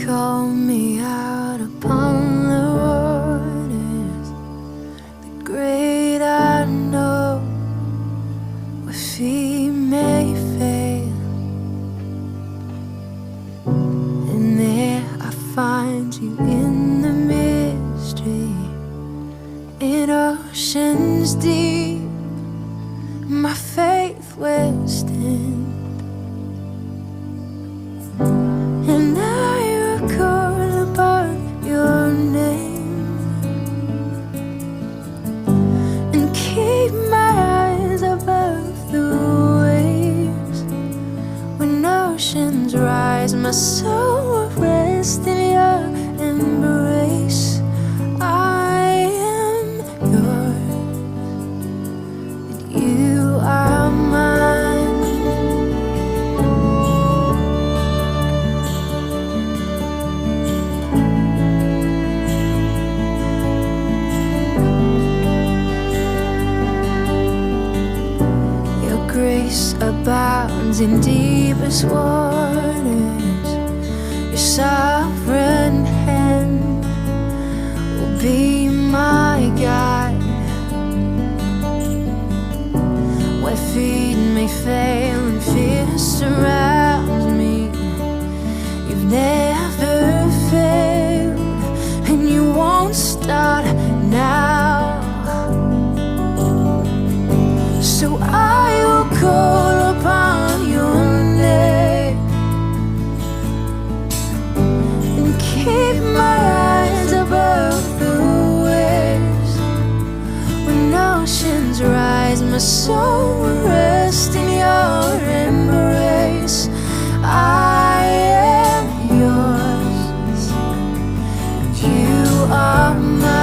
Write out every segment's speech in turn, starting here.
Call me out upon the waters, the great unknown, where feet may fail, and there I find you in the mystery, in oceans deep, my faith will stand. And I will call upon your name and keep my eyes above the waves. When oceans rise, my soul will rest in your embrace. I am yours, and you are mine. Grace abounds in deepest waters. Your sovereign hand will be my guide. Where feet may fail and fear surrounds me, you've never failed, and you won't start now. So I will call upon your name and keep my eyes above the waves. When oceans rise, my soul will rest in your embrace. I am yours, and you are mine.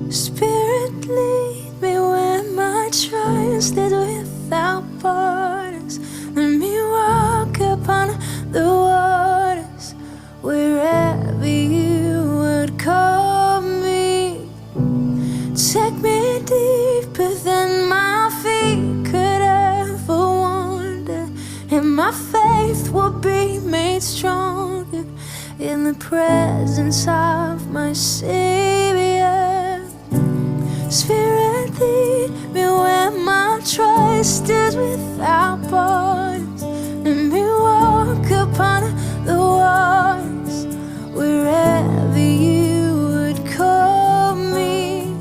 Spirit, lead me where my trust is without borders. Let me walk upon the waters wherever you would call me. Take me deeper than my feet could ever wander, and my faith will be made stronger in the presence of my Savior. Spirit, lead me where my trust is without borders. Let me walk upon the waters wherever you would call me.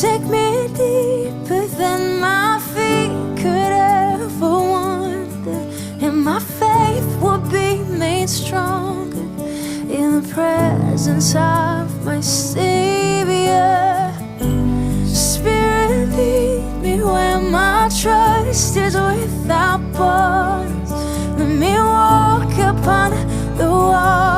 Take me deeper than my feet could ever wander, and my faith will be made stronger in the presence of my Savior. Spirit, lead me where my trust is without borders. Let me walk upon the water